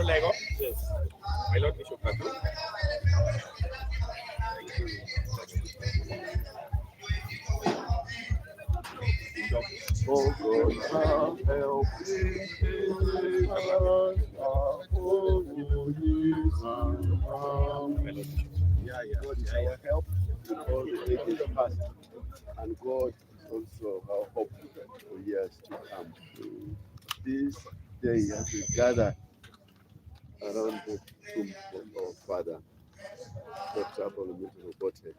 Lango. Yes. My Lord Bishop Patu. Oh God, help God is our help in all the ages past, and God is also our hope for years to come. This day, as we gather around the tomb of our father, Dr. Milton Obote,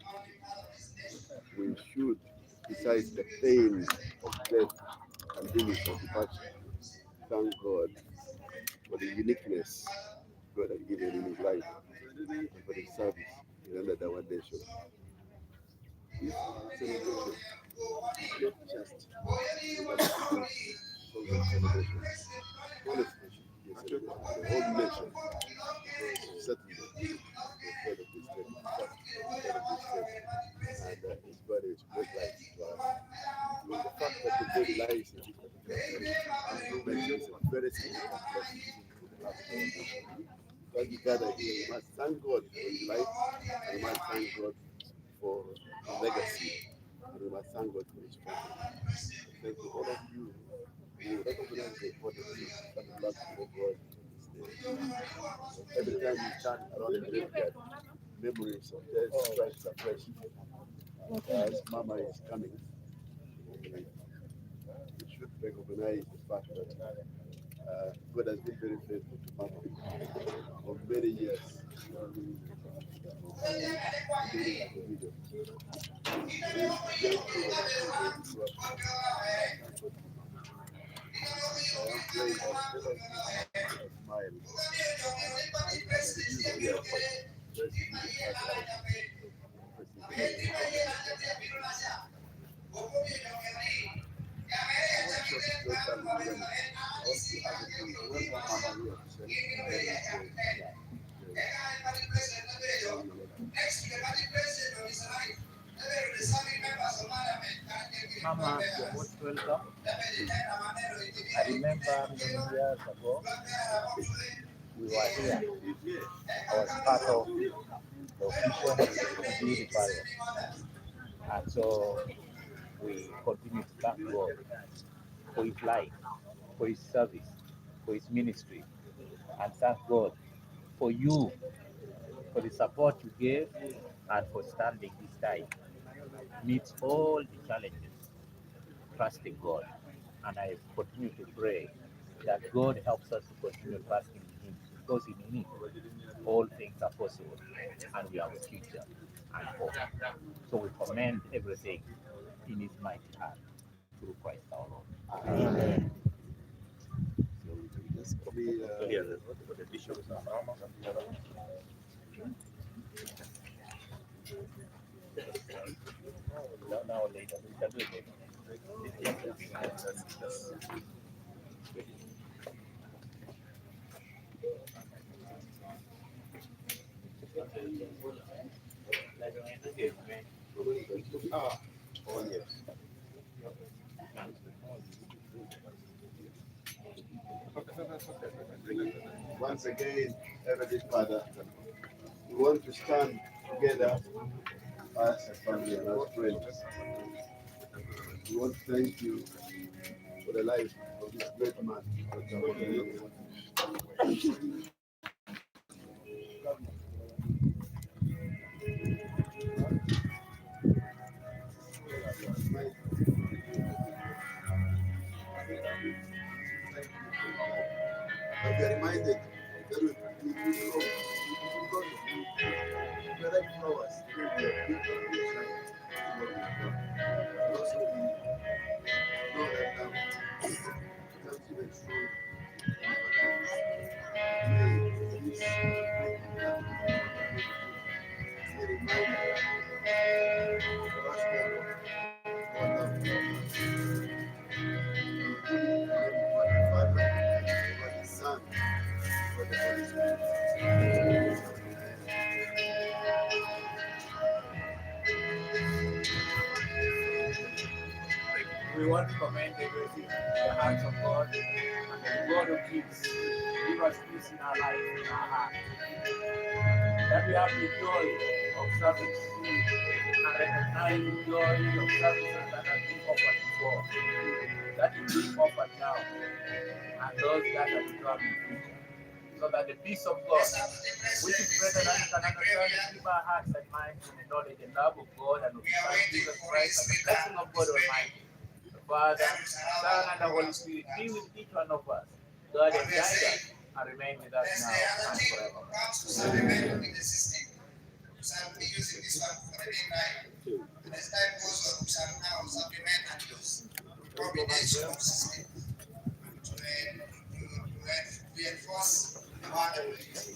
we should, besides the pain of death and illness of departure, thank God for the uniqueness God has given in his life and for the service he rendered our nation. This celebration is not just celebration. Honestly, it's a celebration for the whole nation. Because certainly the head of the state, and his body is great life to us. And the fact that the body lies in this particular place makes it a very significant blessing to the life of our nation. As we gather here, we must thank God for his life, and we must thank God for his legacy, and we must thank God for his family. Thank you, all of you who recognize the importance of coming back to God in this day. Every time we stand around the graveyard, memories of death strikes afresh. As Mama is coming, we should recognize the fact that God has been very faithful to Mama for many years. Mama, you're most welcome. I remember many years ago, we were here. I was part of the official Kujiri burial. And so we continue to thank God for his life, for his service, for his ministry, and thank God for you, for the support you gave, and for standing this time. Meets all the challenges, trusting God. And I continue to pray that God helps us to continue trusting in Him, because in Him all things are possible, and we have a future and hope. So we commend everything in His mighty hand through Christ our Lord. Amen. So The bishops are Mama. Now later, we can do it later. oh yes. Once again, Heavenly Father, we want to stand together as a family and as friends. We want to thank you for the life of this great man, Dr. Obote. we are reminded that we collect flowers, we are beautiful inside. And also we know that sometimes even strong never comes. May this be a reminder for us all of God love for us. God the Father, God the Son, God the Holy Spirit. We want to commend everything in the hands of God, and the God of peace give us peace in our life, in our heart. That we have the joy of serving food and recognize the joy of services that have been offered before, that is being offered now, and those that are to come in the future. So that the peace of God, which is greater than you can understand, keep our hearts and minds in the knowledge and love of God and of His Son Jesus Christ, and the blessing of God Almighty, the Father, Son, and the Holy Spirit be with each one of us. God and guide us and remain with us now and forever. We shall be using this one for the day 9. And as time goes on, we shall now supplement and use combination of systems to enforce the one that we use.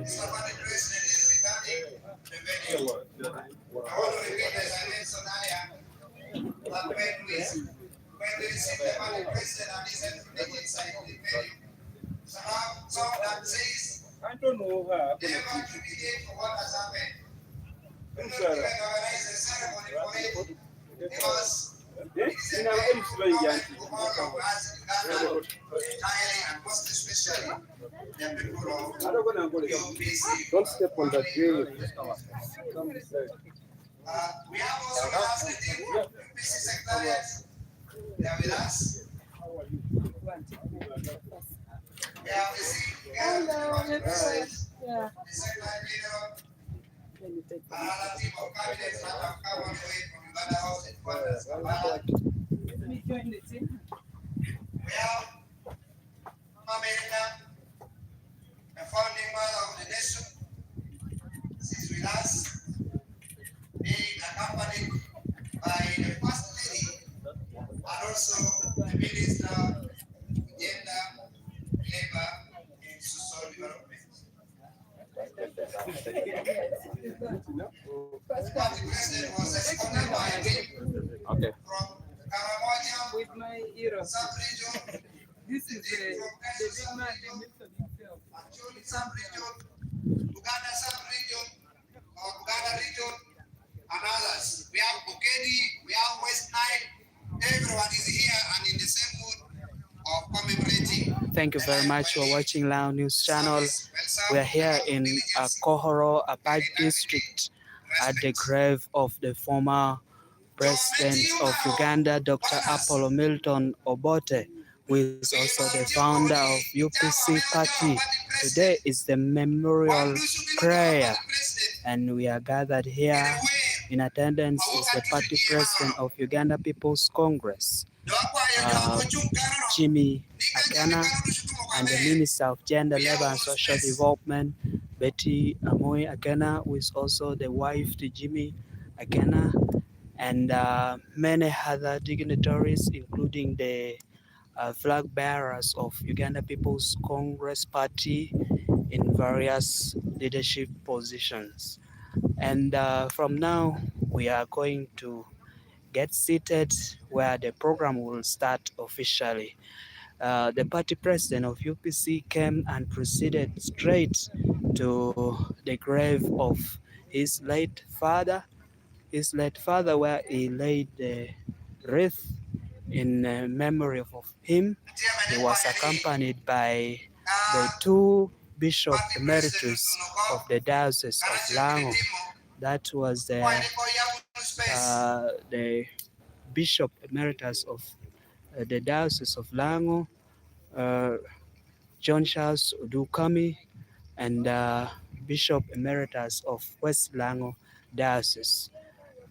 Somebody president is returning the venue. I want to repeat as I mentioned earlier that when we receive the money president and his entry inside the venue, some that says I don't know her. They want to be here for what has happened. We don't even organize a ceremony for him because it's a very important for us in Ghana, entirely and most especially the people of UPC. Don't step on the drill. We have also with us the team from UPC Secretariat. They are with us. We have the secretary general, another team of candidates that have come all the way from Uganda House headquarters, Kampala. We have Mama Merida, the founding mother of the nation. She's with us, being accompanied by the First Lady and also the Minister of Gender, Labor, and Social Development. The president was escorted by a team from Karamoja with my hero sub-region. This is the big man Milton himself. Actually, sub-region, Uganda sub-region, or Uganda region, and others. We have Bukedi, we have West Nile. Everyone is here and in the same mood of commemorating. Thank you very much for watching Lao News Channel. We are here in Akokoro, Apac district, at the grave of the former President of Uganda, Dr. Apollo Milton Obote, who is also the founder of UPC party. Today is the memorial prayer, and we are gathered here. In attendance is the party president of Uganda People's Congress, Jimmy Akana, and the Minister of Gender, Labor and Social Development, Betty Amoy Akana, who is also the wife to Jimmy Akana, and many other dignitaries, including the flag bearers of Uganda People's Congress Party in various leadership positions. And from now, we are going to get seated where the program will start officially. The party president of UPC came and proceeded straight to the grave of his late father, his late father, where he laid the wreath in memory of him. He was accompanied by the two Bishop Emeritus of the Diocese of Lango. That was the Bishop Emeritus of the Diocese of Lango, John Charles Odukami, and Bishop Emeritus of West Lango Diocese.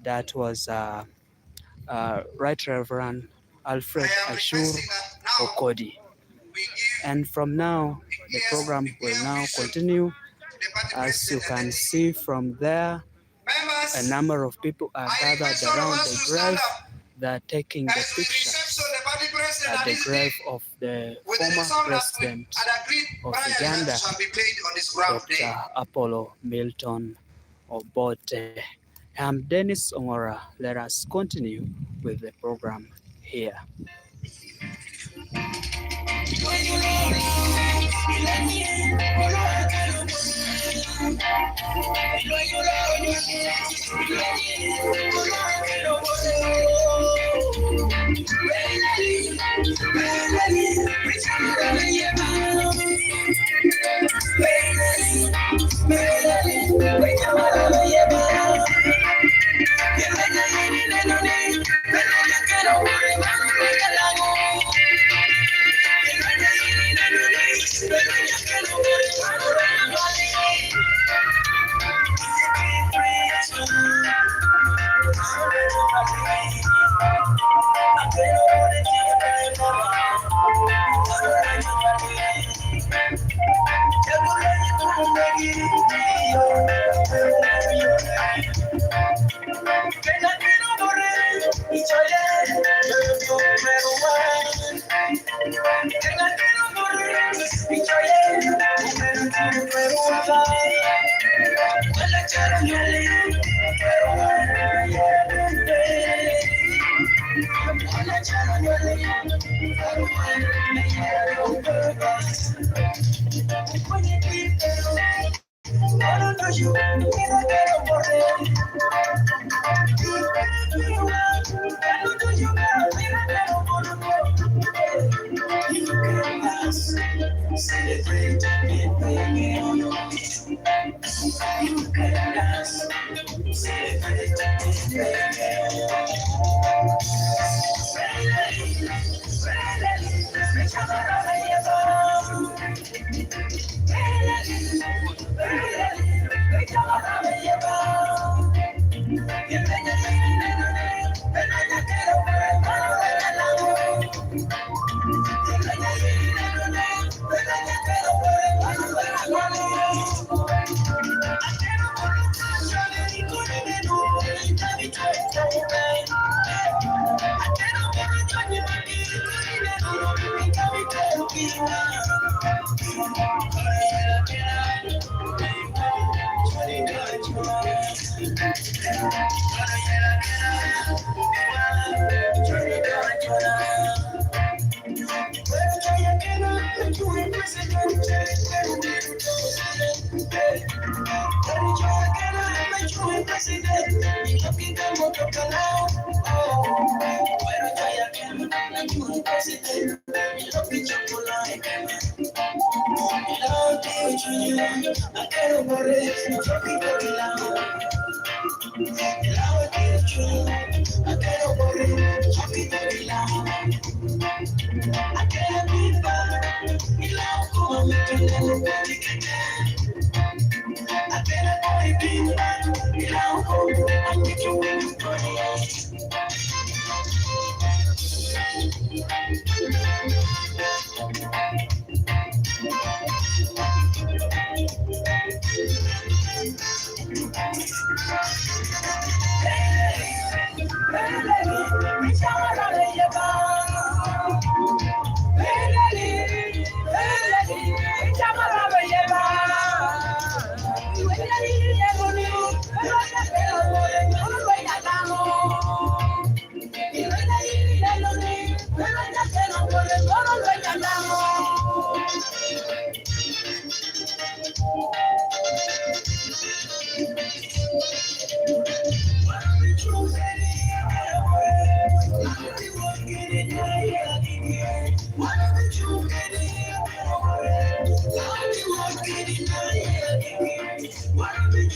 That was Right Reverend Alfred Ashur Okodi. And from now, the program will now continue. As you can see from there, a number of people are gathered around the grave. They're taking the pictures at the grave of the former president of Uganda, Dr. Apollo Milton Obote. I'm Dennis Ongora. Let us continue with the program here.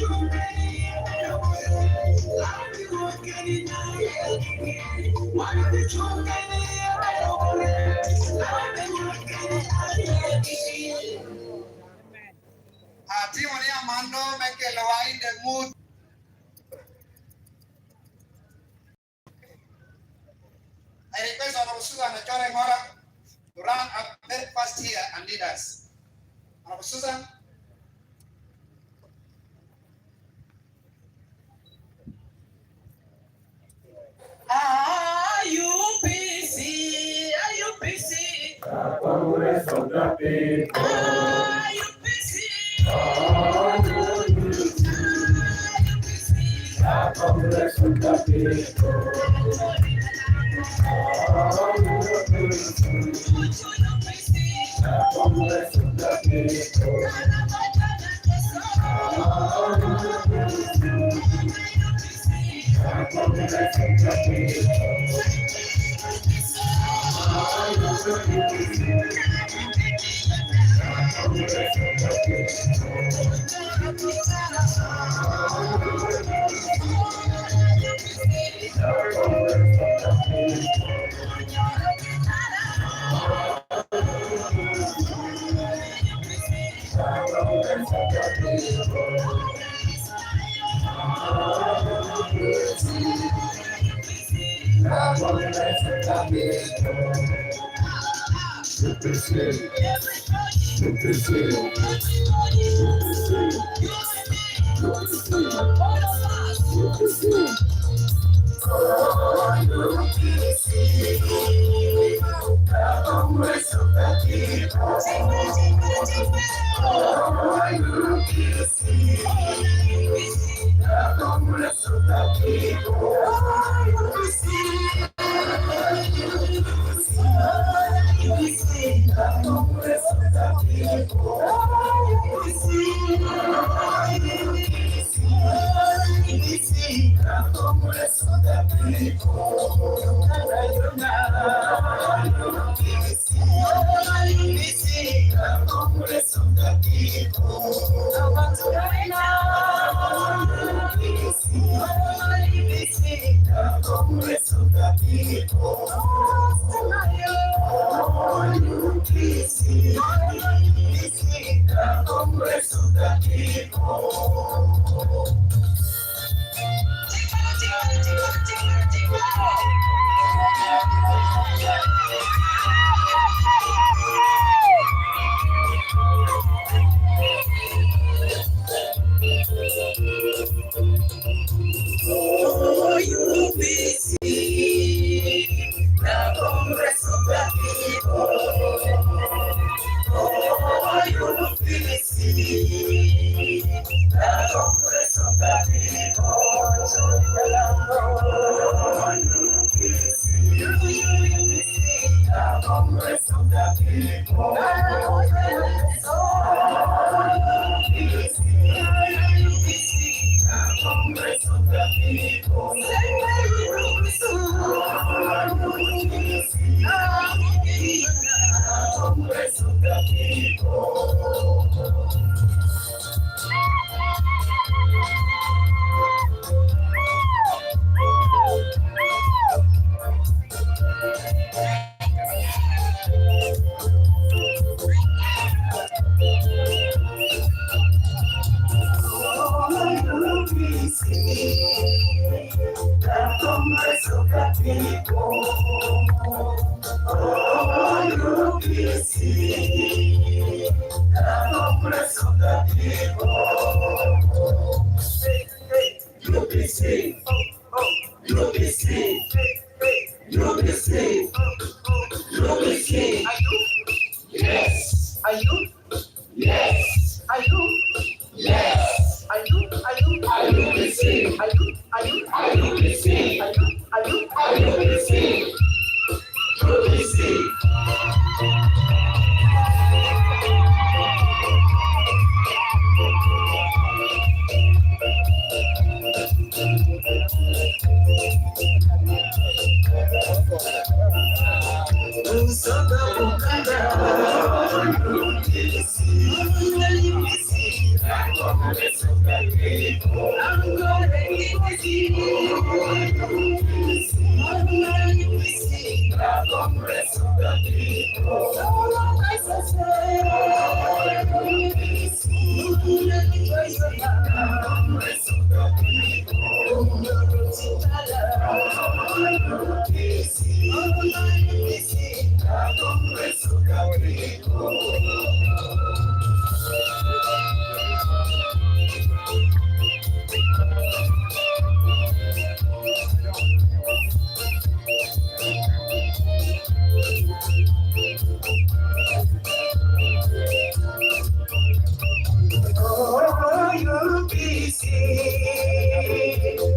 I request Honorable Susan Achore Mora to run up very fast here and lead us. Honorable Susan. Are you busy? Are you busy? Congress of the people. Are you busy? Are you busy? Congress of the people.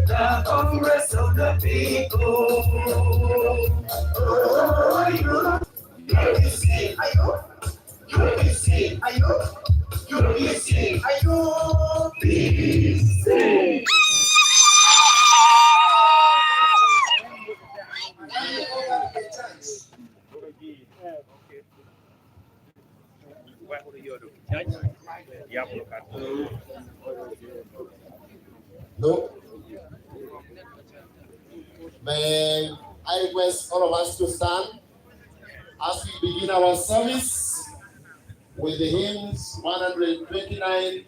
The Congress of the People. Oh, UPC, ayo, UPC, ayo, UPC, ayo, UPC. No. May I request all of us to stand as we begin our service with the hymns 129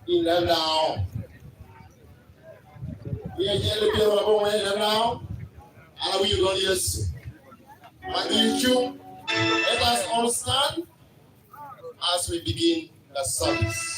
in the now. We are here to now, and we will use Matthew. Let us all stand as we begin the service.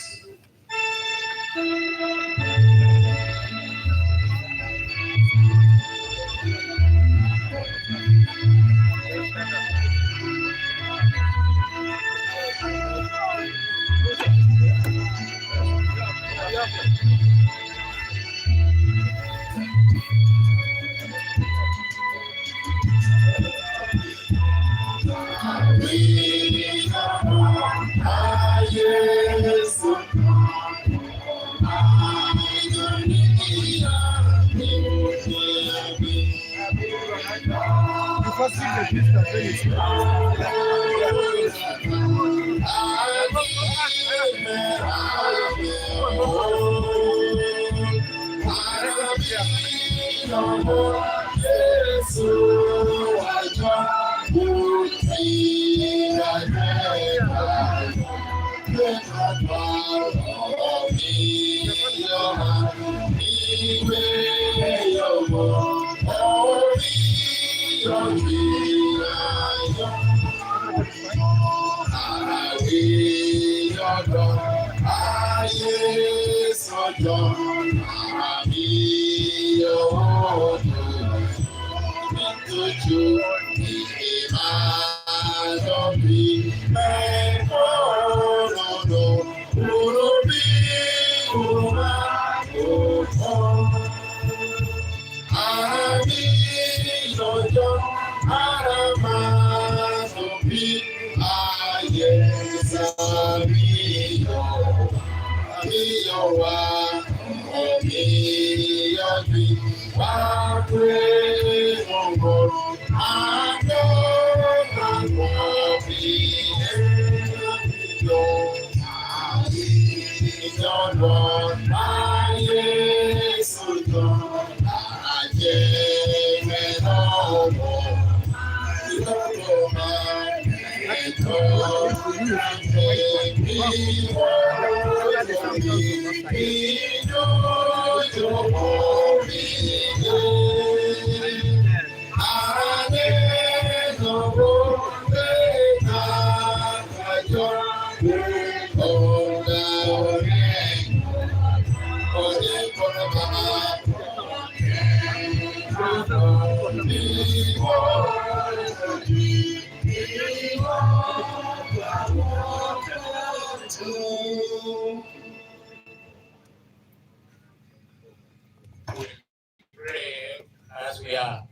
As we are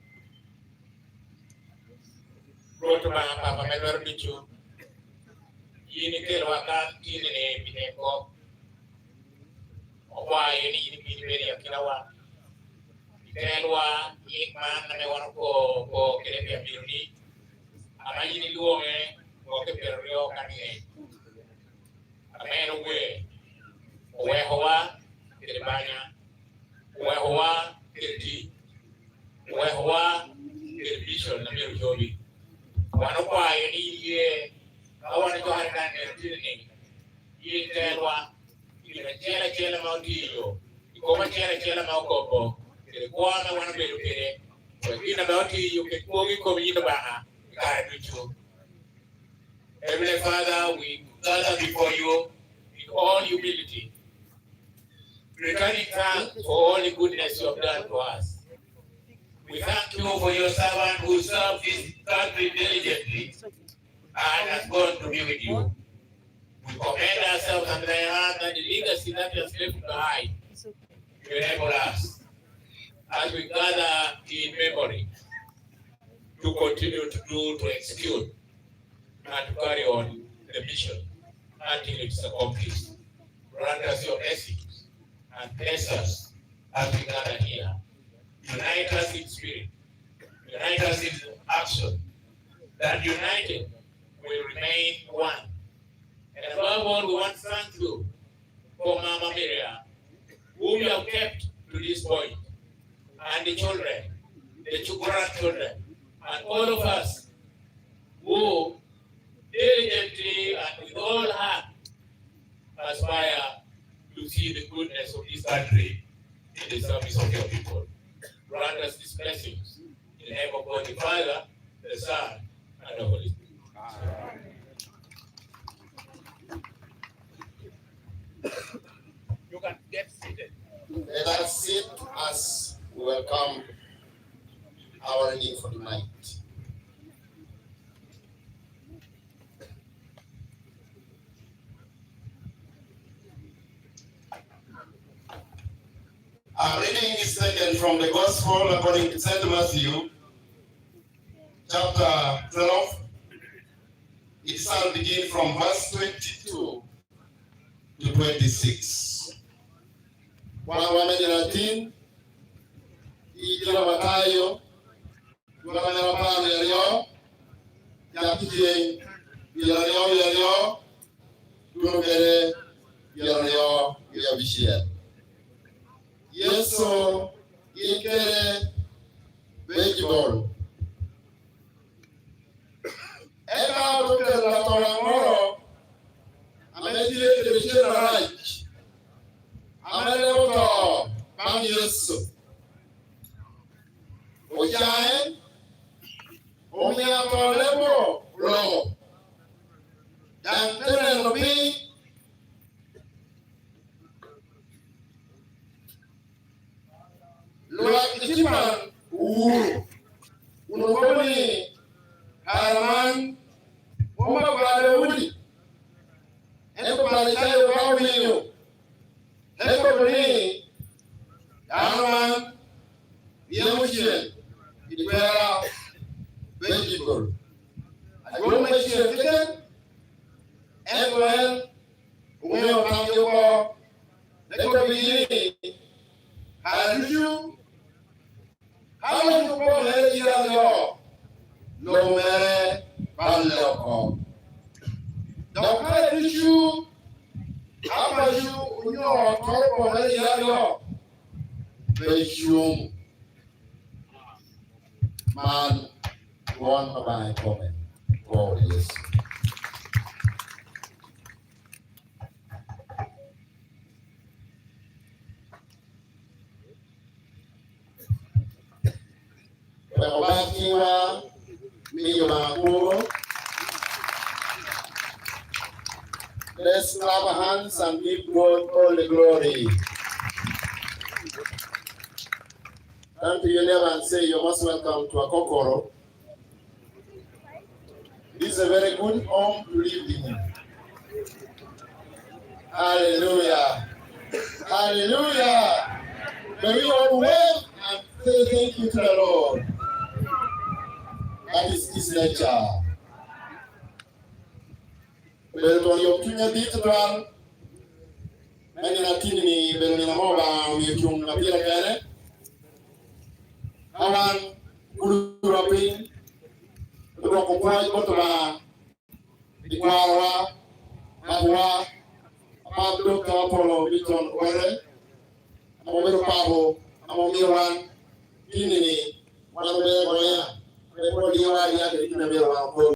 brought to Papa Melor Bichu, Unikel Waka, Tine, Pineko, why you need to Kinawa, Kelwa, Yinkman, and I want to go Kelebia Beauty. I need to go away, walk a perio, a man away, where Hoa, Kelebania. Wehwa Kirti, Wehwa Kirbishon, Namir Jobi. One of why any year, I want to go ahead and training. You tell one, you can tell Mountio, you come and tell Maucopo, the one I want to be looking but in about you can go in the Baha, I do you. Heavenly Father, we gather before you in all humility, returning thanks for all the goodness you have done to us. We thank you for your servant who served this country diligently and has gone to be with you. We commend ourselves under thy hand and the legacy that you have left behind. You enable us as we gather in memory to continue to execute and to carry on the mission until it's accomplished. Grant us your blessings and bless us as we gather here. Unite us in spirit, unite us in action, that united will remain one. And above all, we want to thank you for Mama Maria, whom you have kept to this point, and the children, the grandchildren, and all of us who diligently and with all heart aspire to see the goodness of this country in the service of your people. Grant us these blessings in the name of God the Father, the Son, and the Holy Spirit. You can get seated. Let us sit as we welcome our reading for tonight. Our reading is taken from the Gospel according to St. Matthew, chapter 12. It shall begin from verse 22 to 26. Wamejiratin, ijira watayo, tukamenya wapano yaliyo, yakijien, yaliyo, tunukere, yaliyo, yabishia. Yeso, ikere, vegibol. Eka tukere la torangoro, amejire kebishira raich. Amelewoto, Bang Yesu. Ojae, Omiato lebo, lo. Dan tere lobi, Lua Kichiman, Unogoni, Haraman, Oma Bale Uli, Eko Balisayo Kawinyo. Everybody, Yaman, Yamushin, Ikwera, vegetable. I will make you a chicken, and when we are on your wall, let go be and you. How much you go ahead here? No matter, Baloko. Don't let you. How about you know, talk about it, Beshum man, one of my comment. God is. Wakiwa mimi Akokoro. Let's clap our hands and give God all the glory. Turn to your neighbor and say, you're most welcome to Akokoro. This is a very good home to live in. Hallelujah. Hallelujah. May we all wave and say thank you to the Lord. That is his nature. Milton, you have to do it. Many Latini, Bellinamova, we can appear again. Awan, Urapin, Rokopai, Botoma, Iguara, Abua, Pablo Capolo, Milton, Ore, Over Pavo, Amomiwan, Tinini, one of the Goya, the body of the other in a